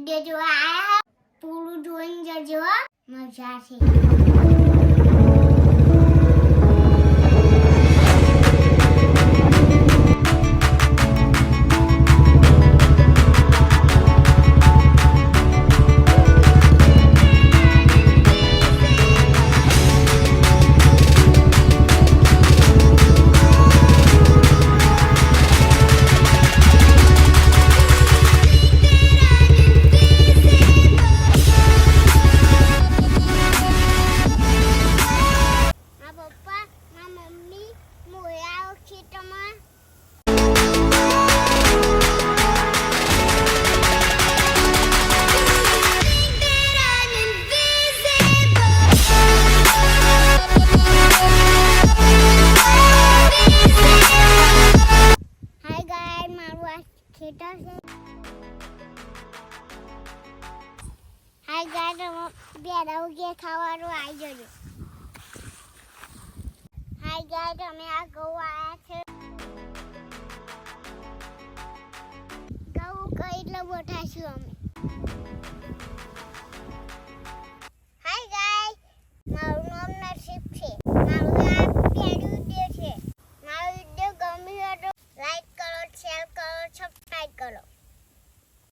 Video જોવા આયા પૂરું જોઈને જજો મજા છે. હાય ગાઈસ બે રવગે ખાવાનું આવી જજો. હાય ગાઈસ અમે આ ઘઉં આયા છે. ઘઉં કઈ એટલે મોટા છું અમે.